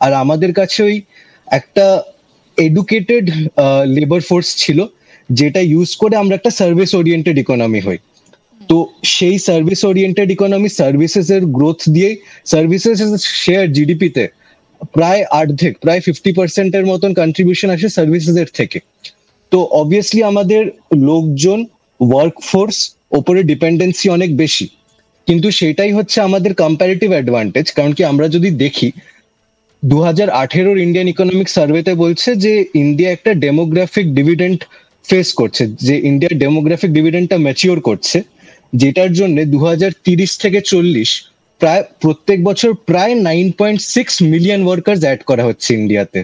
আর আমাদের কাছে ওই একটা এডুকেটেড লেবার ফোর্স ছিল, যেটা ইউজ করে আমরা একটা সার্ভিস ওরিয়েন্টেড ইকোনমি হই। তো সেই সার্ভিস ওরিয়েন্টেড ইকোনমি সার্ভিসেস এর গ্রোথ দিয়ে সার্ভিসেস শেয়ার জিডিপিতে প্রায় অর্ধেক, প্রায় 50% এর মতন কন্ট্রিবিউশন আসে সার্ভিসেস এর থেকে। তো অবভিয়াসলি আমাদের লোকজন, ওয়ার্কফোর্স ওপরে ডিপেন্ডেন্সি অনেক বেশি, কিন্তু সেটাই হচ্ছে আমাদের কম্পারেটিভ অ্যাডভান্টেজ। কারণ কি আমরা যদি দেখি 2018 ইন্ডিয়ান ইকোনমিক সার্ভেতে বলছে যে ইন্ডিয়া একটা ডেমোগ্রাফিক ডিভিডেন্ড ফেস করছে, যে ইন্ডিয়ার ডেমোগ্রাফিক ডিভিডেন্ডটা ম্যাচিওর করছে, যেটার জন্য 2030 থেকে 40 প্রায় প্রত্যেক বছর প্রায় 9.6 মিলিয়ন ওয়ার্কার্স অ্যাড করা হচ্ছে ইন্ডিয়াতে,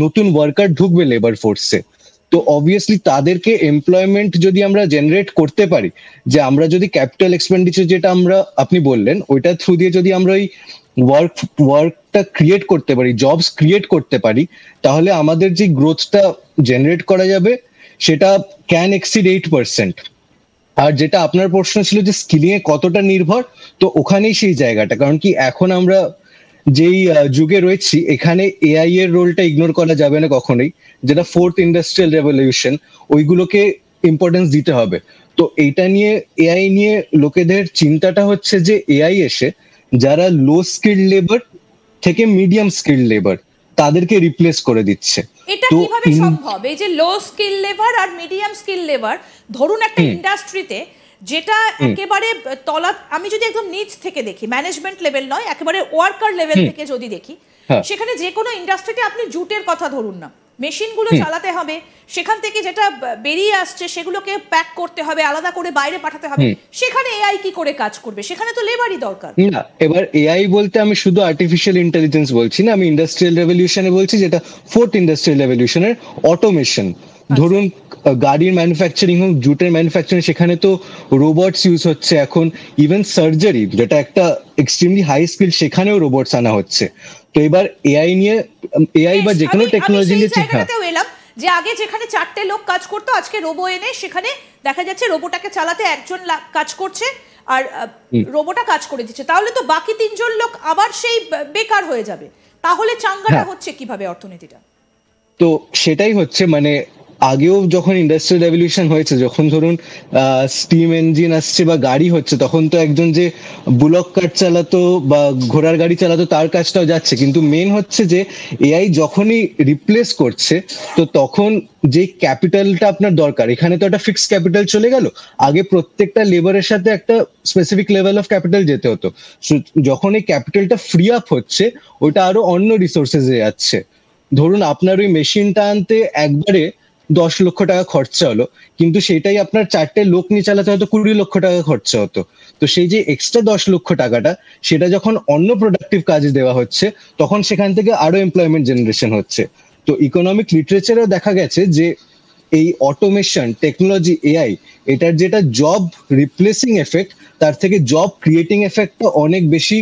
নতুন ওয়ার্কার ঢুকবে লেবার ফোর্সে। তো অবভিয়াসলি তাদেরকে এমপ্লয়মেন্ট যদি আমরা জেনারেট করতে পারি, যে আমরা যদি ক্যাপিটাল এক্সপেন্ডিচার যেটা আমরা আপনি বললেন ওইটা থ্রু দিয়ে যদি আমরা ওই ওয়ার্কটা ক্রিয়েট করতে পারি, জবস ক্রিয়েট করতে পারি, তাহলে আমাদের যে গ্রোথটা জেনারেট করা যাবে সেটা ক্যান এক্সিড 8%। আর যেটা আপনার প্রশ্ন ছিল যে স্কিলিং এ কতটা নির্ভর, তো ওখানেই সেই জায়গাটা। কারণ কি এখন আমরা যেই যুগে রয়েছি, এখানে এআই এর রোলটা ইগনোর করা যাবে না কখনোই, যেটা ফোর্থ ইন্ডাস্ট্রিয়াল রেভলিউশন, ওইগুলোকে ইম্পর্টেন্স দিতে হবে। তো এইটা নিয়ে, এআই নিয়ে লোকেদের চিন্তাটা হচ্ছে যে এআই এসে যারা লো স্কিল্ড লেবার থেকে মিডিয়াম স্কিল্ড লেবার তাদেরকে রিপ্লেস করে দিচ্ছে। এটা কিভাবে সম্ভব? এই যে লো স্কিল লেবার আর মিডিয়াম স্কিল লেবার, ধরুন একটা ইন্ডাস্ট্রিতে যেটা একেবারে তলা, আমি যদি একদম নিচ থেকে দেখি, ম্যানেজমেন্ট লেভেল নয়, একেবারে ওয়ার্কার লেভেল থেকে যদি দেখি, সেখানে যে কোনো ইন্ডাস্ট্রিতে আপনি জুটের কথা ধরুন না, মেশিনগুলো চালাতে হবে, সেখান থেকে যেটা বেরিয়ে আসছে সেগুলোকে প্যাক করতে হবে, আলাদা করে বাইরে পাঠাতে হবে, সেখানে এআই কি করে কাজ করবে? সেখানে তো লেবারই দরকার। না, এবার এআই বলতে আমি শুধু আর্টিফিশিয়াল ইন্টেলিজেন্স বলছি না, আমি ইন্ডাস্ট্রিয়াল রেভলিউশনে বলছি, যেটা ফোর্থ ইন্ডাস্ট্রিয়াল রেভলিউশনের অটোমেশন। ধরুন গাড়ির ম্যানুফ্যাকচারিং হোক, জুটের ম্যানুফ্যাকচারিং, সেখানে তো রোবটস ইউজ হচ্ছে এখন। ইভেন সার্জারি, যেটা একটা এক্সট্রিমলি হাই স্কিল, সেখানেও রোবটস আনা হচ্ছে। তো এবার এআই নিয়ে, এআই বা যে কোনো টেকনোলজি নিয়ে এলাম যে আগে যেখানে 4টে লোক কাজ করতো, আজকে রোবো এনে সেখানে দেখা যাচ্ছে রোবোটাকে চালাতে একজন কাজ করছে আর রোবোটা কাজ করে দিচ্ছে, তাহলে তো বাকি 3জন লোক আবার সেই বেকার হয়ে যাবে। তাহলে চাঙ্গাটা হচ্ছে কিভাবে অর্থনীতিটা? তো সেটাই হচ্ছে, মানে আগেও যখন ইন্ডাস্ট্রিয়াল রেভলিউশন হয়েছে, যখন ধরুন স্টিম ইঞ্জিন আসছে বা গাড়ি হচ্ছে, তখন তো একজন যে বুলক কার্ট চালাতো বা ঘোড়ার গাড়ি চালাতো তার কাজটাও যাচ্ছে। কিন্তু মেন হচ্ছে যে এআই যখনই রিপ্লেস করছে, তো তখন যে ক্যাপিটালটা আপনার দরকার, এখানে তো একটা ফিক্সড ক্যাপিটাল চলে গেল। আগে প্রত্যেকটা লেবারের সাথে একটা স্পেসিফিক লেভেল অফ ক্যাপিটাল যেতে হতো। যখন এই ক্যাপিটালটা ফ্রি আপ হচ্ছে, ওটা আরো অন্য রিসোর্সেসে যাচ্ছে। ধরুন আপনার ওই মেশিনটা আনতে একবারে 10 লক্ষ টাকা খরচা হলো, কিন্তু সেটাই আপনার 4টে লোক নিয়ে চালাতে হয়তো 20 লক্ষ টাকা খরচা হতো। তো সেই যে এক্সট্রা 10 লক্ষ টাকাটা, সেটা যখন অন্য প্রোডাক্টিভ কাজে দেওয়া হচ্ছে, তখন সেখান থেকে আরো এমপ্লয়মেন্ট জেনারেশন হচ্ছে। তো ইকোনমিক লিটারেচারেও দেখা গেছে যে এই অটোমেশন, টেকনোলজি, এআই, এটার যেটা জব রিপ্লেসিং এফেক্ট, তার থেকে জব ক্রিয়েটিং এফেক্টটা অনেক বেশি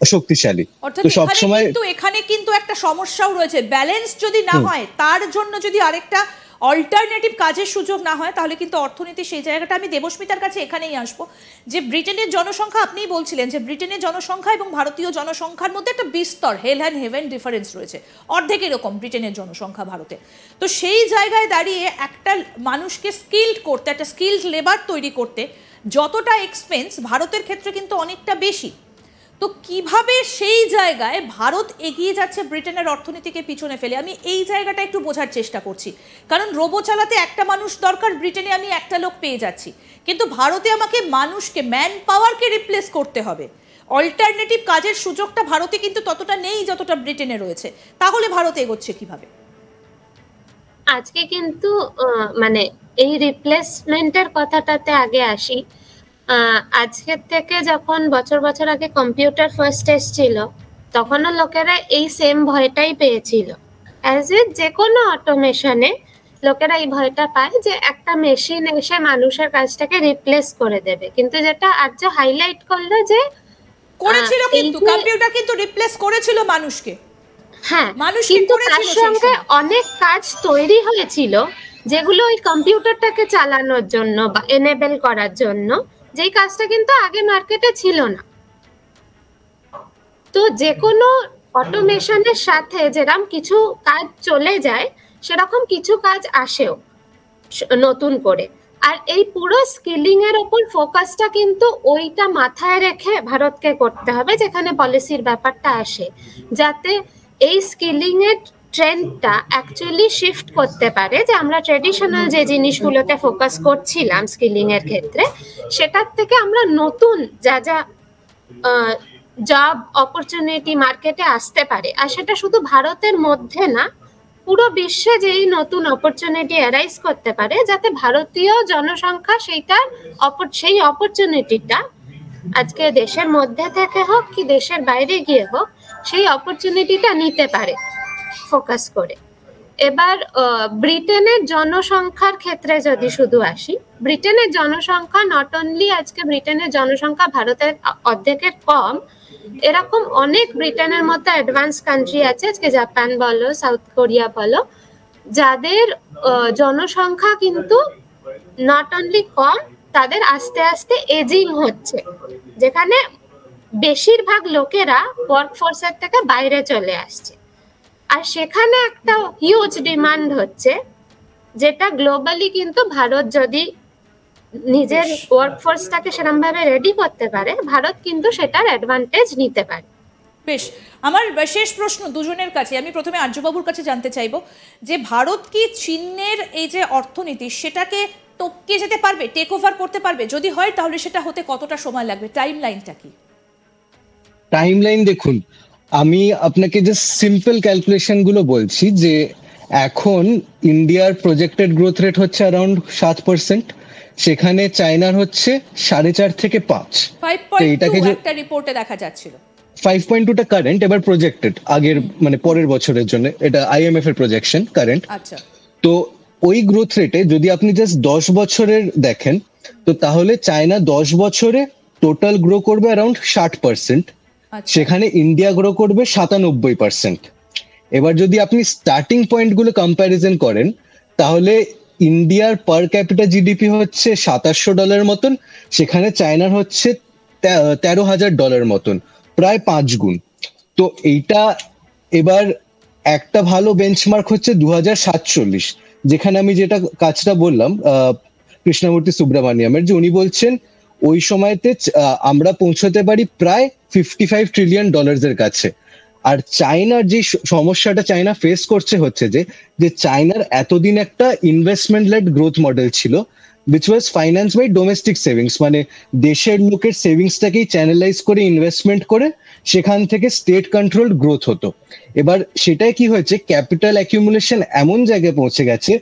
শক্তিশালী। তো সব সময় এখানে কিন্তু একটা সমস্যাও রয়েছে, ব্যালেন্স যদি না হয়, তার জন্য যদি আরেকটা অল্টারনেটিভ কাজের সুযোগ না হয়, তাহলে কিন্তু অর্থনীতি সেই জায়গাটা। আমি দেবস্মিতার কাছে এখানেই আসবো, যে ব্রিটেনের জনসংখ্যা, আপনিই বলছিলেন যে ব্রিটেনের জনসংখ্যা এবং ভারতীয় জনসংখ্যার মধ্যে একটা বিস্তর হেল অ্যান্ড হেভেন ডিফারেন্স রয়েছে, অর্ধেক এরকম ব্রিটেনের জনসংখ্যা ভারতে। তো সেই জায়গায় দাঁড়িয়ে একটা মানুষকে স্কিলড করতে, একটা স্কিলড লেবার তৈরি করতে যতটা এক্সপেন্স, ভারতের ক্ষেত্রে কিন্তু অনেকটা বেশি। তো কিভাবে সেই জায়গায় ভারত এগিয়ে যাচ্ছে ব্রিটেনের অর্থনীতিকে পিছনে ফেলে? আমি এই জায়গাটা একটু বোঝার চেষ্টা করছি, কারণ রোবো চালাতে একটা মানুষ দরকার, ব্রিটেনে আমি একটা লোক পেয়ে যাচ্ছি, কিন্তু ভারতে আমাকে মানুষকে, ম্যান পাওয়ারকে রিপ্লেস করতে হবে। অল্টারনেটিভ কাজের সুযোগটা ভারতে কিন্তু ততটা নেই যতটা ব্রিটেনে রয়েছে। তাহলে ভারত এগোচ্ছে কিভাবে? আজকে কিন্তু মানে এই রিপ্লেসমেন্টের কথাটাতে আগে আসি। আজকের থেকে যখন বছর বছর আগে কম্পিউটার ফার্স্ট এসেছিল, তখনও লোকেরা এই সেম ভয়টাই পেয়েছিল। অ্যাজ এ যে কোনো অটোমেশনে লোকেরা এই ভয়টা পায় যে একটা মেশিন এসে মানুষের কাজটাকে রিপ্লেস করে দেবে। কিন্তু যেটা আজ হাইলাইট করলো যে করেছিল, কিন্তু কম্পিউটার কিন্তু রিপ্লেস করেছিল মানুষকে। হ্যাঁ, কিন্তু তার সঙ্গে অনেক কাজ তৈরি হয়েছিল যেগুলো ওই কম্পিউটারটাকে চালানোর জন্য বা এনেবল করার জন্য, যেই কাজটা কিন্তু আগে মার্কেটে ছিল না। তো যে কোনো অটোমেশনের সাথে যেরকম কিছু কাজ চলে যায় সেরকম কিছু কাজ আসেও নতুন করে। আর এই পুরো স্কিলিং এর উপর ফোকাসটা কিন্তু ওইটা মাথায় রেখে ভারতকে করতে হবে, যেখানে পলিসির ব্যাপারটা আসে, যাতে এই স্কিলিং এর ট্রেন্ডটা অ্যাকচুয়ালি শিফট করতে পারে, যে আমরা ট্রেডিশনাল যে জিনিসগুলোতে ফোকাস করছিলাম স্কিলিং এর ক্ষেত্রে, সেটার থেকে আমরা নতুন যা যা জব অপরচুনিটি মার্কেটে আসতে পারে, আর সেটা শুধু ভারতের মধ্যে না, পুরো বিশ্বে যেই নতুন অপরচুনিটি অ্যারাইজ করতে পারে, যাতে ভারতীয় জনসংখ্যা সেই অপরচুনিটিটা আজকে দেশের মধ্যে থেকে হোক কি দেশের বাইরে গিয়ে হোক, সেই অপরচুনিটিটা নিতে পারে ফোকাস করে। এবার ব্রিটেনের জনসংখ্যার ক্ষেত্রে যদি শুধু আসি, ব্রিটেনের জনসংখ্যা নট অনলি আজকে ব্রিটেনের জনসংখ্যা ভারতের অর্ধেকের কম, এরকম অনেক ব্রিটেনের মতো অ্যাডভান্স কান্ট্রি আছে, আজকে জাপান বলো সাউথ কোরিয়া বলো, যাদের জনসংখ্যা কিন্তু নট অনলি কম, তাদের আস্তে আস্তে এজিং হচ্ছে, যেখানে বেশিরভাগ লোকেরা ওয়ার্কফোর্সের থেকে বাইরে চলে আসছে। আর সেখানে একটা হিউজ ডিমান্ড হচ্ছে, যেটা গ্লোবালি কিন্তু ভারত যদি নিজের ওয়ার্কফোর্সটাকে সেরকম ভাবে রেডি করতে পারে, ভারত কিন্তু সেটার অ্যাডভান্টেজ নিতে পারে। বেশ, আমার শেষ প্রশ্ন দুজনের কাছে, আমি প্রথমে আর্যবাবুর কাছে জানতে চাইবো যে ভারত কি চীনের এই যে অর্থনীতি সেটাকে টপকে যেতে পারবে, টেক ওভার করতে পারবে? যদি হয় তাহলে সেটা হতে কতটা সময় লাগবে, টাইম লাইনটা কি? টাইম লাইন দেখুন, আমি আপনাকে জাস্ট সিম্পল ক্যালকুলেশন গুলো বলছি যে এখন ইন্ডিয়ার প্রজেক্টেড গ্রোথ রেট হচ্ছে অ্যারাউন্ড 7%, সেখানে চায়নার হচ্ছে 4.5 থেকে 5। 5.2 একটা রিপোর্টে দেখা যাচ্ছিল। 5.2টা কারেন্ট, এবার প্রজেক্টেড আগের মানে পরের বছরের জন্য, এটা আইএমএফ এর প্রজেকশন কারেন্ট। আচ্ছা, তো ওই গ্রোথ রেটে যদি আপনি জাস্ট 10 বছরের দেখেন, তো তাহলে চায়না 10 বছরে টোটাল গ্রো করবে অ্যারাউন্ড 60%, সেখানে ইন্ডিয়া গ্রো করবে 97%। এবার যদি আপনি স্টার্টিং পয়েন্ট গুলো কম্প্যারিজন করেন, তাহলে ইন্ডিয়ার পার ক্যাপিটা জিডিপি হচ্ছে $2700 মতন, সেখানে চায়নার হচ্ছে $13,000 মতন, প্রায় 5 গুণ। তো এইটা এবার একটা ভালো বেঞ্চমার্ক হচ্ছে 2047, যেখানে আমি যেটা কাজটা বললাম কৃষ্ণমূর্তি সুব্রমণিয়ামের, যে উনি বলছেন ওই সময়তে আমরা পৌঁছতে পারি প্রায় $55 ট্রিলিয়ন এর কাছে। আর চায়নার যে সমস্যাটা চায়না ফেস করছে হচ্ছে যে চায়নার এতদিন একটা ইনভেস্টমেন্ট লেড গ্রোথ মডেল ছিল, which was financed by domestic savings, মানে দেশের লোকের সেভিংসটাকেই চ্যানেলাইজ করে ইনভেস্টমেন্ট করে সেখান থেকে স্টেট কন্ট্রোলড গ্রোথ হতো। এবার সেটাই কি হয়েছে, ক্যাপিটাল অ্যাকিউমুলেশন এমন জায়গায় পৌঁছে গেছে